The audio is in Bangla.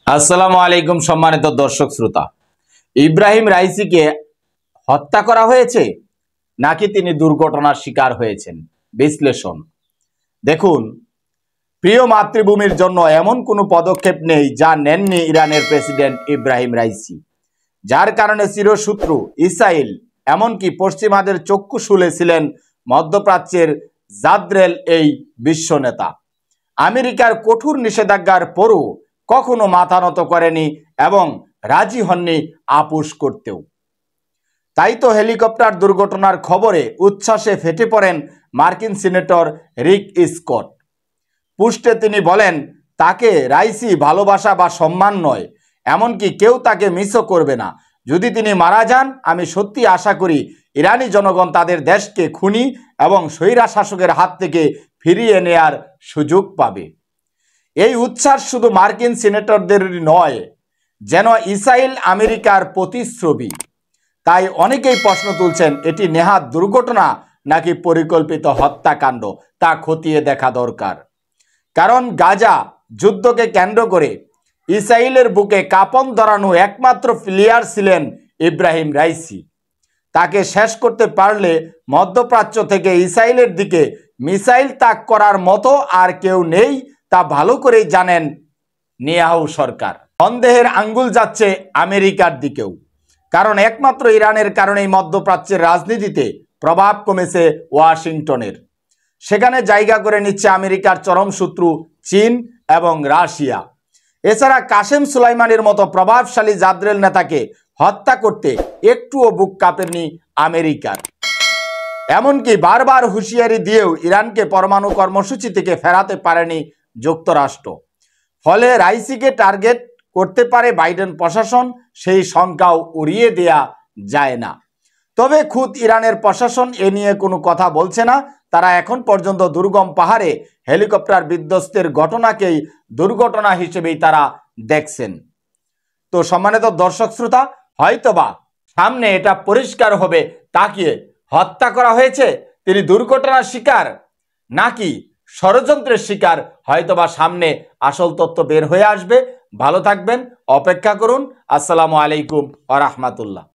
আসসালামু আলাইকুম সম্মানিত দর্শক শ্রোতা। ইব্রাহিম রাইসিকে হত্যা করা হয়েছে নাকি তিনি দুর্ঘটনার শিকার হয়েছেন? বিশ্লেষণ দেখুন। প্রিয় মাতৃভূমির জন্য এমন কোনো পদক্ষেপ নেই যা নেননি ইরানের প্রেসিডেন্ট ইব্রাহিম রাইসি, যার কারণে চিরশত্রু ইসরায়েল এমনকি পশ্চিমাদের চক্ষু শুলেছিলেন মধ্যপ্রাচ্যের জাদ্রেল এই বিশ্ব নেতা। আমেরিকার কঠোর নিষেধাজ্ঞার পরও কখনো মাথা নত করেনি এবং রাজি হননি আপোষ করতেও। তাই তো হেলিকপ্টার দুর্ঘটনার খবরে উচ্ছ্বাসে ফেটে পড়েন মার্কিন সিনেটর রিক স্কট। পোস্টে তিনি বলেন, তাকে রাইসি ভালোবাসা বা সম্মান নয়, এমনকি কেউ তাকে মিসও করবে না। যদি তিনি মারা যান, আমি সত্যি আশা করি ইরানি জনগণ তাদের দেশকে খুনি এবং স্বৈরা শাসকের হাত থেকে ফিরিয়ে নেয়ার সুযোগ পাবে। এই উচ্ছ্বাস শুধু মার্কিন সিনেটরদেরই নয়, যেন ইসরায়েল আমেরিকার প্রতিশ্রুতি। তাই অনেকেই প্রশ্ন তুলছেন, এটি নেহাত দুর্ঘটনা নাকি পরিকল্পিত হত্যাকাণ্ড, তা খতিয়ে দেখা দরকার। কারণ গাজা যুদ্ধকে কেন্দ্র করে ইসরায়েলের বুকে কাঁপন ধরানো একমাত্র প্লেয়ার ছিলেন ইব্রাহিম রাইসি। তাকে শেষ করতে পারলে মধ্যপ্রাচ্য থেকে ইসরায়েলের দিকে মিসাইল তাক করার মতো আর কেউ নেই, তা ভালো করেই জানেন নেতানিয়াহু সরকার। সন্দেহের আঙ্গুল যাচ্ছে আমেরিকার দিকেও, কারণ একমাত্র ইরানের কারণেই মধ্যপ্রাচ্যের রাজনীতিতে প্রভাব কমেছে ওয়াশিংটনের। সেখানে জায়গা করে নিচ্ছে আমেরিকার চরম শত্রু চীন এবং রাশিয়া। এছাড়া কাসেম সুলাইমানির মতো প্রভাবশালী জাদ্রেল নেতাকে হত্যা করতে একটুও বুক কাঁপেনি আমেরিকার। এমনকি বারবার হুঁশিয়ারি দিয়েও ইরানকে পরমাণু কর্মসূচি থেকে ফেরাতে পারেনি যুক্তরাষ্ট্র। ফলে রাইসিকে টার্গেট করতে পারে বাইডেন প্রশাসন, সেই শঙ্কাও উড়িয়ে দেয়া যায় না। তবে খুদ ইরানের প্রশাসন এ নিয়ে কোনো কথা বলছে না। তারা এখন পর্যন্ত দুর্গম পাহাড়ে হেলিকপ্টার বিধ্বস্তের ঘটনাকেই দুর্ঘটনা হিসেবেই তারা দেখছেন। তো সম্মানিত দর্শক শ্রোতা, হয়তোবা সামনে এটা পরিষ্কার হবে তাকে হত্যা করা হয়েছে, তিনি দুর্ঘটনার শিকার নাকি ষড়যন্ত্রের শিকার। হয়তোবা সামনে আসল তথ্য বের হয়ে আসবে। ভালো থাকবেন, অপেক্ষা করুন। আসসালামু আলাইকুম ওয়া রাহমাতুল্লাহ।